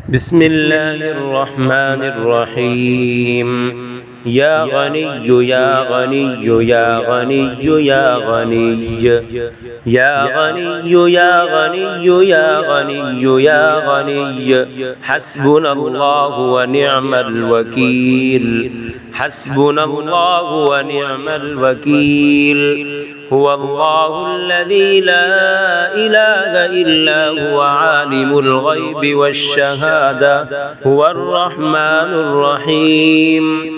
بسم الله الرحمن الرحيم يا غني يا غني يا غني يا غني يا غني يا غني يا غني يا غني حسبنا الله ونعم الوكيل حسبنا الله ونعم الوكيل هو الله الذي لا إله إلا هو عالم الغيب والشهادة هو الرحمن الرحيم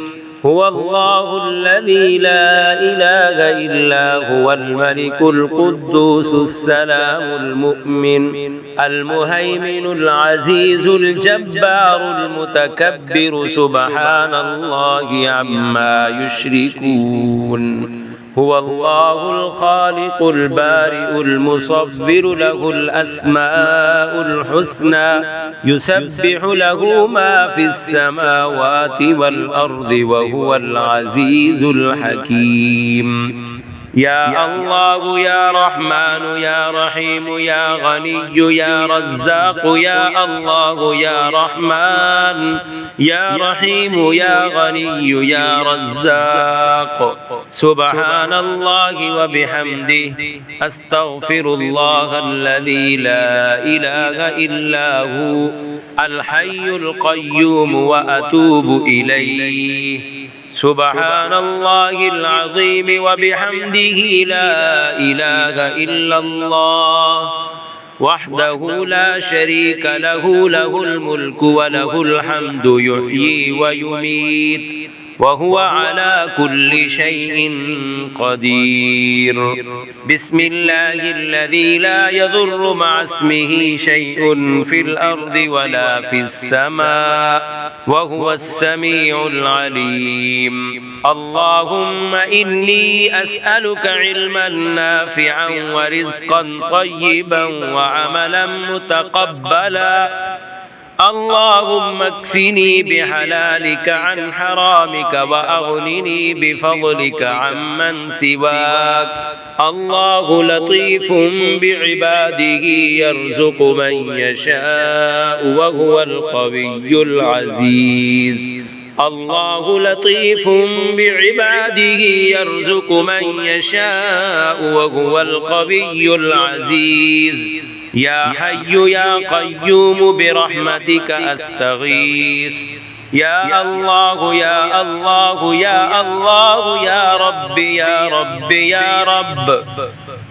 هو الله الذي لا إله إلا هو الملك القدوس السلام المؤمن المهيمن العزيز الجبار المتكبر سبحان الله عما يشركون هو الله الخالق البارئ المصور له الأسماء الحسنى يسبح له ما في السماوات والأرض وهو العزيز الحكيم يا الله يا رحمن يا رحيم يا غني يا رزاق يا الله يا رحمن يا رحيم يا غني يا رزاق سبحان الله وبحمده أستغفر الله الذي لا إله إلا هو الحي القيوم وأتوب إليه سبحان الله العظيم وبحمده لا إله إلا الله وحده لا شريك له له الملك وله الحمد يحيي ويميت وهو على كل شيء قدير بسم الله الذي لا يضر مع اسمه شيء في الأرض ولا في السماء وهو السميع العليم اللهم إني أسألك علما نافعا ورزقا طيبا وعملا متقبلا اللهم اكفني بحلالك عن حرامك وأغنني بفضلك عمن سواك الله لطيف بعباده يرزق من يشاء وهو القوي العزيز الله لطيف بعباده يرزق من يشاء وهو القوي العزيز يا حي يا قيوم برحمتك أستغيث يا الله يا الله يا الله يا رب يا رب يا رب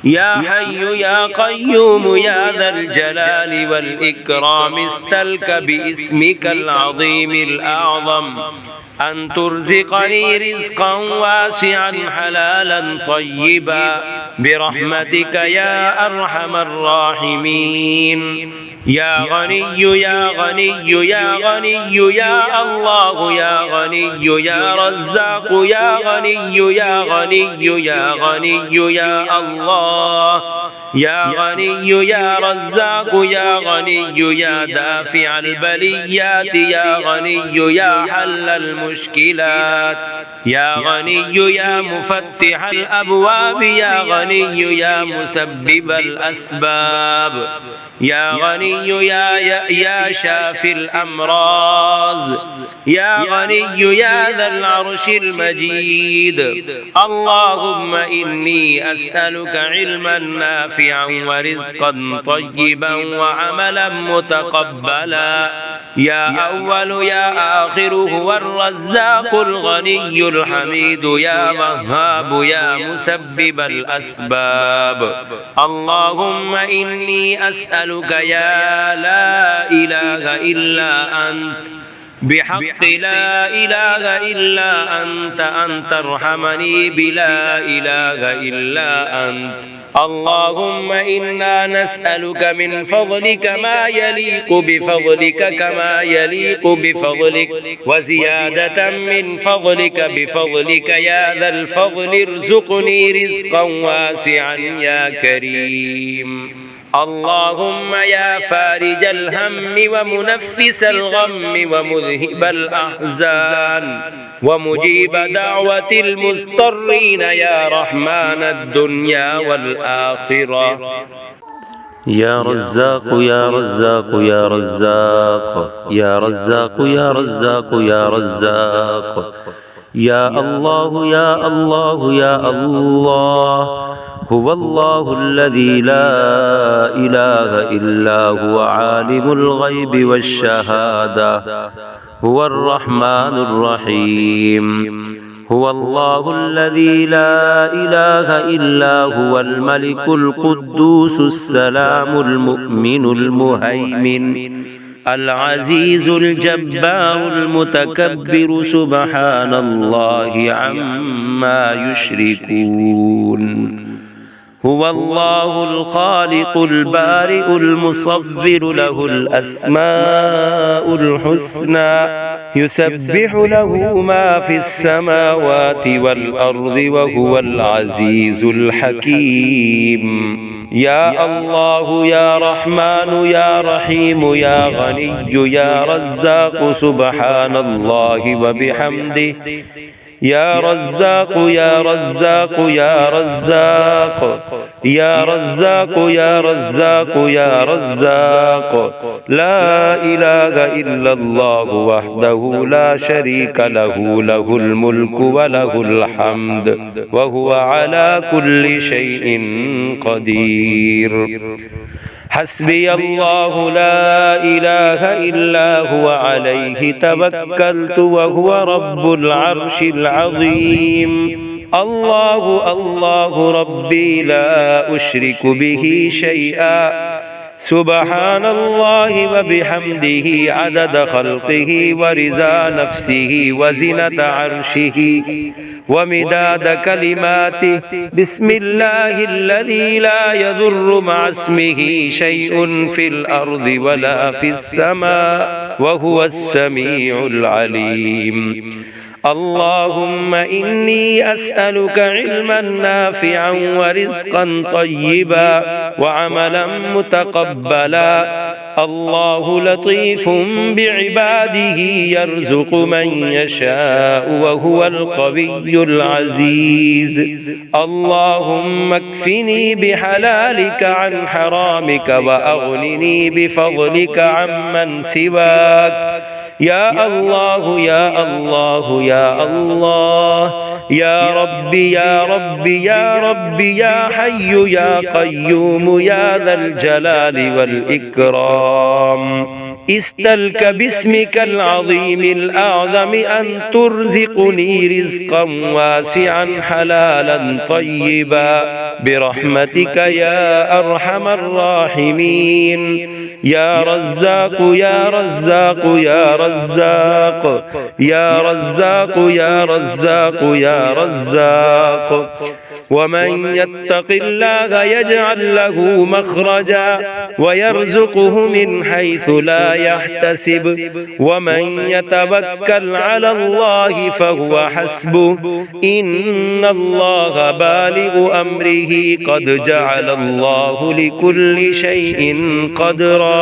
يا حي يا قيوم يا ذا الجلال والإكرام استلك باسمك العظيم الأعظم أن ترزقني رزقا واسعا حلالا طيبا برحمتك يا أرحم الراحمين يا غني يا غني يا غني يا الله يا غني يا رزاق يا غني يا غني يا غني يا الله يا غني يا رزاق يا غني يا دافع البليات يا غني يا حل المشكلات يا غني يا مفتح الأبواب يا غني يا مسبب الأسباب يا غني يا شافي الأمراض يا غني يا ذا العرش المجيد اللهم إني أسألك علما نافعا ورزقا طيبا وعملا متقبلا يا أول يا آخر هو الرزاق الغني الحميد يا وهاب يا مسبب الأسباب اللهم إني أسألك يا لا إله إلا أنت بحق لا إله إلا أنت أن ترحمني بلا إله إلا أنت اللهم إنا نسألك من فضلك ما يليق بفضلك كما يليق بفضلك وزيادة من فضلك بفضلك يا ذا الفضل ارزقني رزقا واسعا يا كريم اللهم يا فارج الهم ومنفس الغم ومذهب الأحزان ومجيب دعوة المضطرين يا رحمن الدنيا والآخرة يا رزاق يا رزاق يا رزاق يا رزاق يا رزاق يا رزاق يا الله يا الله يا الله. هو الله الذي لا إله إلا هو عالم الغيب والشهادة. هو الرحمن الرحيم. هو الله الذي لا إله إلا هو الملك القدوس السلام المؤمن المهيمن العزيز الجبار المتكبر سبحان الله عما يشركون. هو الله الخالق البارئ المصور له الأسماء الحسنى يسبح له ما في السماوات والأرض وهو العزيز الحكيم. يا الله يا رحمن يا رحيم يا غني يا رزاق سبحان الله وبحمده. يا رزاق يا رزاق يا رزاق يا رزاق يا رزاق يا رزاق. لا إله إلا الله وحده لا شريك له له الملك وله الحمد وهو على كل شيء قدير. حسبي الله لا إله إلا هو عليه توكلت وهو رب العرش العظيم. الله الله ربي لا أشرك به شيئا. سبحان الله وبحمده عدد خلقه ورضا نفسه وزنة عرشه ومداد كلماته. بسم الله الذي لا يضر مع اسمه شيء في الأرض ولا في السماء وهو السميع العليم. اللهم إني أسألك علما نافعا ورزقا طيبا وعملا متقبلا. الله لطيف بعباده يرزق من يشاء وهو القوي العزيز. اللهم اكفني بحلالك عن حرامك وأغنني بفضلك عمن سواك. يا الله يا الله يا الله يا ربي يا ربي يا ربي يا حي يا قيوم يا ذا الجلال والإكرام. استلك باسمك العظيم الأعظم أن ترزقني رزقا واسعا حلالا طيبا برحمتك يا أرحم الراحمين. يا رزاق يا رزاق يا رزاق يا رزاق يا رزاق يا رزاق. ومن يتق الله يجعل له مخرجا ويرزقه من حيث لا يحتسب. ومن يتوكل على الله فهو حسبه. إن الله بالغ أمره قد جعل الله لكل شيء قدرا.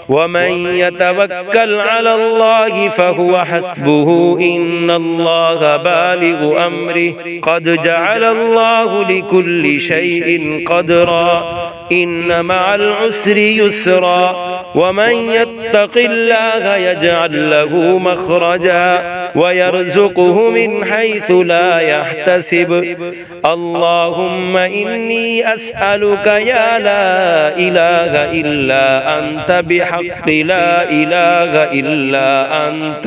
ومن يتوكل على الله فهو حسبه. إن الله بالغ أمره قد جعل الله لكل شيء قدرا. إن مع العسر يسرا. ومن يتق الله يجعل له مخرجا ويرزقه من حيث لا يحتسب. اللهم إني أسألك يا لا إله إلا أنت بحق لا إله إلا أنت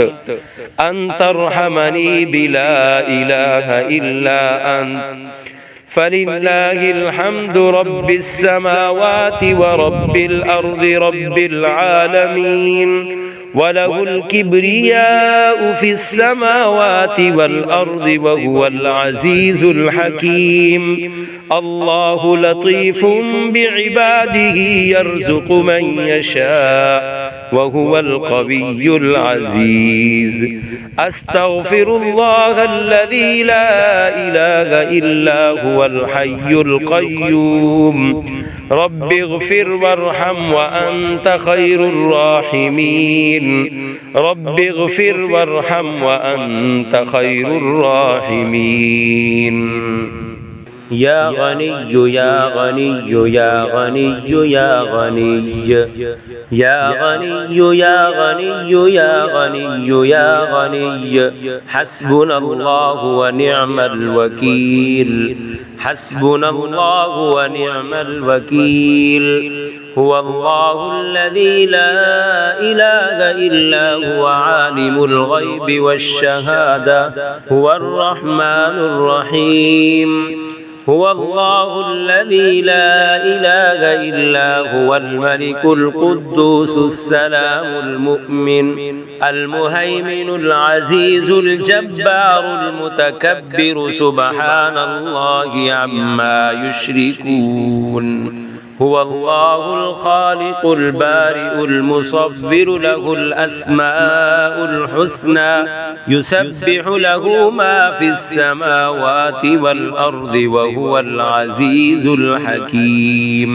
أن ترحمني بلا إله إلا أنت. فلله الحمد رب السماوات ورب الأرض رب العالمين. وله الكبرياء في السماوات والأرض وهو العزيز الحكيم. الله لطيف بعباده يرزق من يشاء وهو القوي العزيز. أستغفر الله الذي لا إله إلا هو الحي القيوم. رب اغفر وارحم وأنت خير الراحمين. رب اغفر وارحم وأنت خير الراحمين. يا غني يا غني يا غني يا غني يا غني يا غني يا غني يا غني حسبنا الله ونعم الوكيل حسبنا الله ونعم الوكيل هو الله الذي لا إله إلا هو عالم الغيب والشهادة هو الرحمن الرحيم هو الله الذي لا إله إلا هو الملك القدوس السلام المؤمن المهيمن العزيز الجبار المتكبر سبحان الله عما يشركون هو الله الخالق البارئ المصور له الأسماء الحسنى يسبح له ما في السماوات والأرض وهو العزيز الحكيم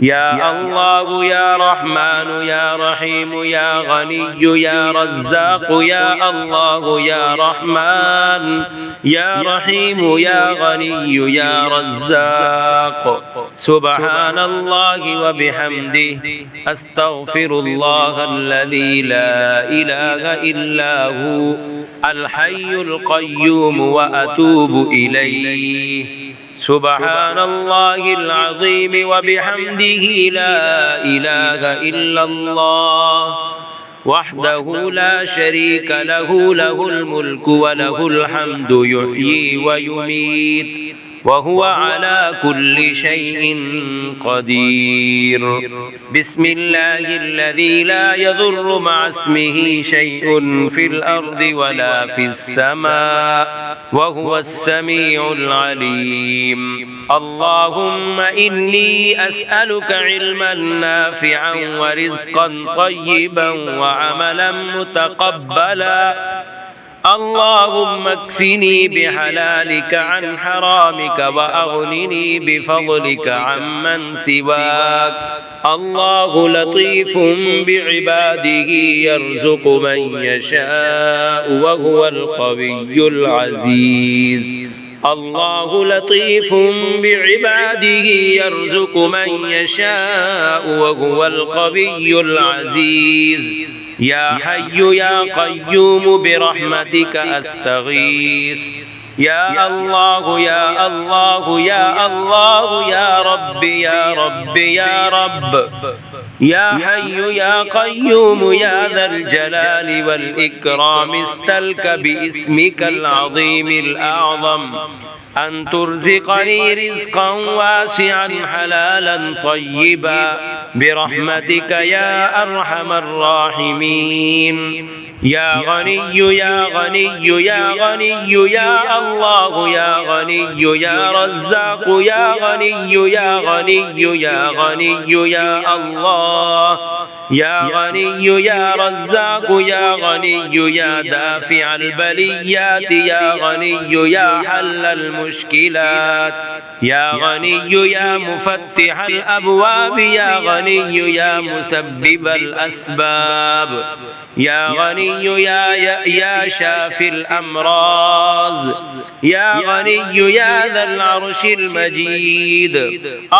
يا الله يا رحمن يا رحيم يا غني يا رزاق يا الله يا رحمن يا رحيم يا غني يا رزاق سبحان الله وبحمده أستغفر الله الذي لا إله إلا هو الحي القيوم وأتوب إليه سبحان الله العظيم وبحمده لا إله إلا الله وحده لا شريك له له الملك وله الحمد يحيي ويميت وهو على كل شيء قدير بسم الله الذي لا يضر مع اسمه شيء في الأرض ولا في السماء وهو السميع العليم اللهم إني أسألك علما نافعا ورزقا طيبا وعملا متقبلا اللهم اكفني بحلالك عن حرامك وأغنني بفضلك عمن سواك الله لطيف بعباده يرزق من يشاء وهو القوي العزيز الله لطيف بعباده يرزق من يشاء وهو القوي العزيز يا حي يا قيوم برحمتك أستغيث يا الله يا الله يا الله يا رب يا رب يا رب يا حي يا قيوم يا ذا الجلال والإكرام استلك باسمك العظيم الأعظم أن ترزقني رزقا واسعا حلالا طيبا برحمتك يا أرحم الراحمين يا غني يا غني يا غني يا الله يا غني يا رزاق يا غني يا غني يا غني يا الله يا غني يا رزاق يا غني يا دافع البليات يا غني يا حل المشكلات يا غني يا مفتح الأبواب يا غني يا مسبب الأسباب يا غني يا شافي الأمراض يا غني يا ذا العرش المجيد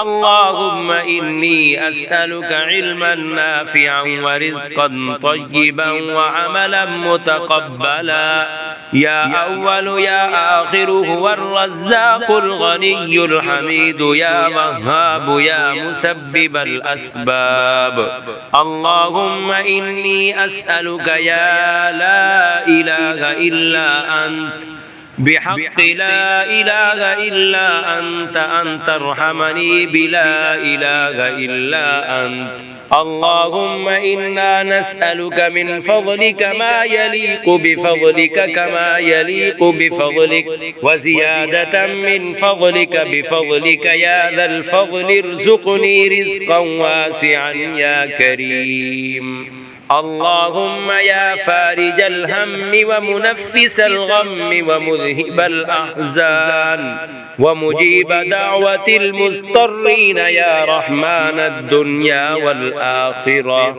اللهم إني أسألك علما نافعا ورزقا طيبا وعملا متقبلا يا أول يا آخر هو الرزاق الغني الحميد يا وهاب يا مسبب الأسباب اللهم إني أسألك يا لا إله إلا أنت بحق لا إله إلا أن ترحمني بلا إله إلا أنت اللهم إنا نسألك من فضلك ما يليق بفضلك كما يليق بفضلك وزيادة من فضلك بفضلك يا ذا الفضل ارزقني رزقا واسعا يا كريم اللهم يا فارج الهم ومنفس الغم ومذهب الأحزان ومجيب دعوة المضطرين يا رحمن الدنيا والآخرة